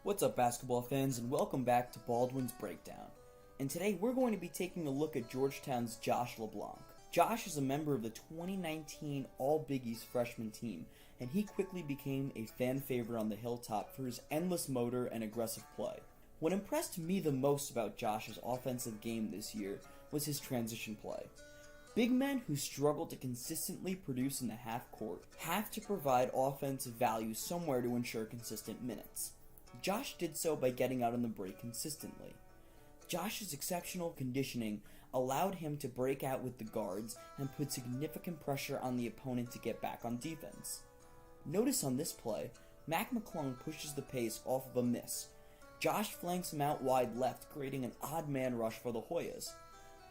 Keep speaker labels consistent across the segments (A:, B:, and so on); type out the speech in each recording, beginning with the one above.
A: What's up, basketball fans, and welcome back to Baldwin's Breakdown. And today we're going to be taking a look at Georgetown's Josh LeBlanc. Josh is a member of the 2019 All-Big East freshman team, and he quickly became a fan favorite on the hilltop for his endless motor and aggressive play. What impressed me the most about Josh's offensive game this year was his transition play. Big men who struggle to consistently produce in the half court have to provide offensive value somewhere to ensure consistent minutes. Josh did so by getting out on the break consistently. Josh's exceptional conditioning allowed him to break out with the guards and put significant pressure on the opponent to get back on defense. Notice on this play, Mac McClung pushes the pace off of a miss. Josh flanks him out wide left, creating an odd man rush for the Hoyas.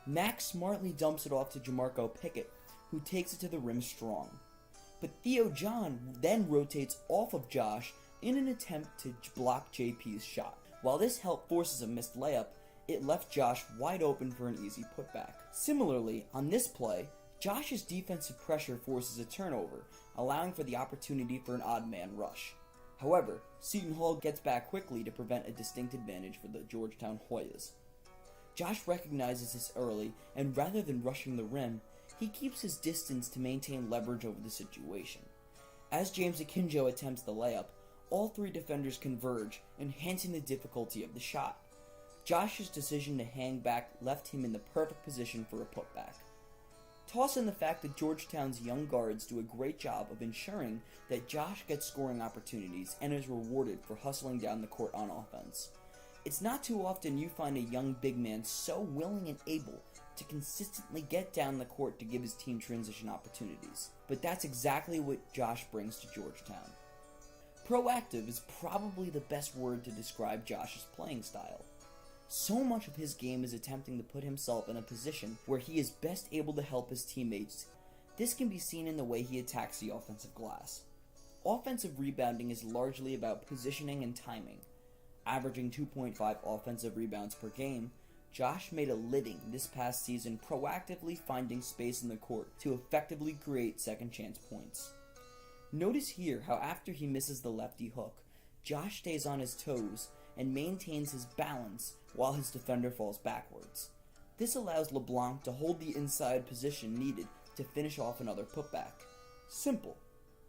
A: Mac smartly dumps it off to Jamarco Pickett, who takes it to the rim strong. But Theo John then rotates off of Josh in an attempt to block JP's shot. While this help forces a missed layup, it left Josh wide open for an easy putback. Similarly, on this play, Josh's defensive pressure forces a turnover, allowing for the opportunity for an odd man rush. However, Seton Hall gets back quickly to prevent a distinct advantage for the Georgetown Hoyas. Josh recognizes this early, and rather than rushing the rim, he keeps his distance to maintain leverage over the situation. As James Akinjo attempts the layup, all three defenders converge, enhancing the difficulty of the shot. Josh's decision to hang back left him in the perfect position for a putback. Toss in the fact that Georgetown's young guards do a great job of ensuring that Josh gets scoring opportunities and is rewarded for hustling down the court on offense. It's not too often you find a young big man so willing and able to consistently get down the court to give his team transition opportunities. But that's exactly what Josh brings to Georgetown. Proactive is probably the best word to describe Josh's playing style. So much of his game is attempting to put himself in a position where he is best able to help his teammates. This can be seen in the way he attacks the offensive glass. Offensive rebounding is largely about positioning and timing. Averaging 2.5 offensive rebounds per game, Josh made a living this past season proactively finding space in the court to effectively create second chance points. Notice here how after he misses the lefty hook, Josh stays on his toes and maintains his balance while his defender falls backwards. This allows LeBlanc to hold the inside position needed to finish off another putback. Simple,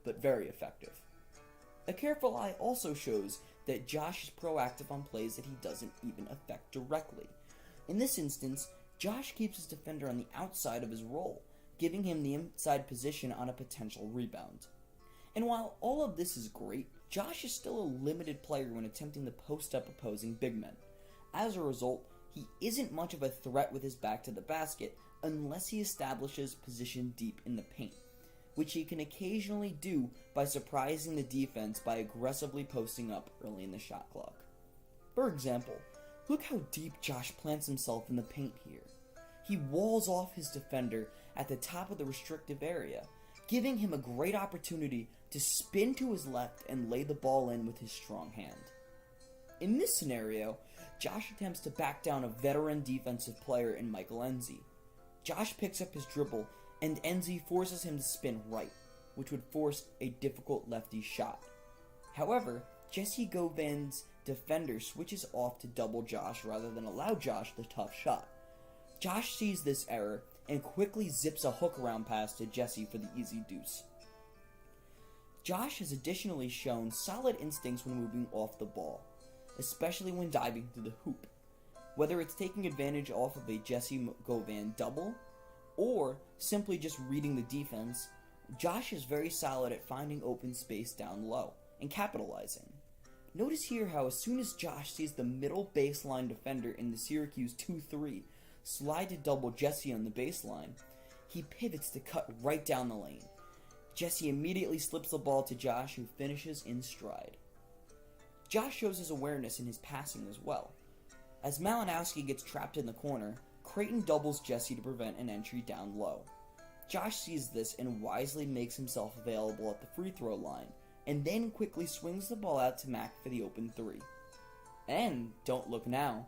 A: but very effective. A careful eye also shows that Josh is proactive on plays that he doesn't even affect directly. In this instance, Josh keeps his defender on the outside of his roll, giving him the inside position on a potential rebound. And while all of this is great, Josh is still a limited player when attempting to post up opposing big men. As a result, he isn't much of a threat with his back to the basket unless he establishes position deep in the paint, which he can occasionally do by surprising the defense by aggressively posting up early in the shot clock. For example, look how deep Josh plants himself in the paint here. He walls off his defender at the top of the restrictive area, giving him a great opportunity to spin to his left and lay the ball in with his strong hand. In this scenario, Josh attempts to back down a veteran defensive player in Michael Enzi. Josh picks up his dribble, and Enzi forces him to spin right, which would force a difficult lefty shot. However, Jesse Govan's defender switches off to double Josh rather than allow Josh the tough shot. Josh sees this error and quickly zips a hook around pass to Jesse for the easy deuce. Josh has additionally shown solid instincts when moving off the ball, especially when diving through the hoop. Whether it's taking advantage off of a Jesse Govan double, or simply just reading the defense, Josh is very solid at finding open space down low and capitalizing. Notice here how as soon as Josh sees the middle baseline defender in the Syracuse 2-3 slide to double Jesse on the baseline, he pivots to cut right down the lane. Jesse immediately slips the ball to Josh, who finishes in stride. Josh shows his awareness in his passing as well. As Malinowski gets trapped in the corner, Creighton doubles Jesse to prevent an entry down low. Josh sees this and wisely makes himself available at the free throw line, and then quickly swings the ball out to Mac for the open three. And, don't look now,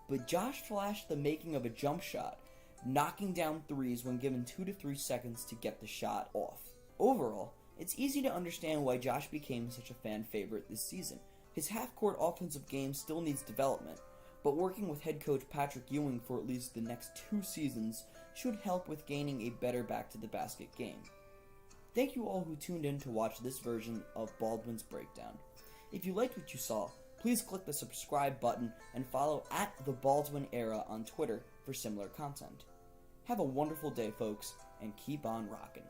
A: but Josh flashed the making of a jump shot, knocking down threes when given 2 to 3 seconds to get the shot off. Overall, it's easy to understand why Josh became such a fan favorite this season, His half-court offensive game still needs development, but working with head coach Patrick Ewing for at least the next 2 seasons should help with gaining a better back-to-the-basket game. Thank you all who tuned in to watch this version of Baldwin's Breakdown. If you liked what you saw, please click the subscribe button and follow @TheBaldwinEra on Twitter for similar content. Have a wonderful day, folks, and keep on rockin'.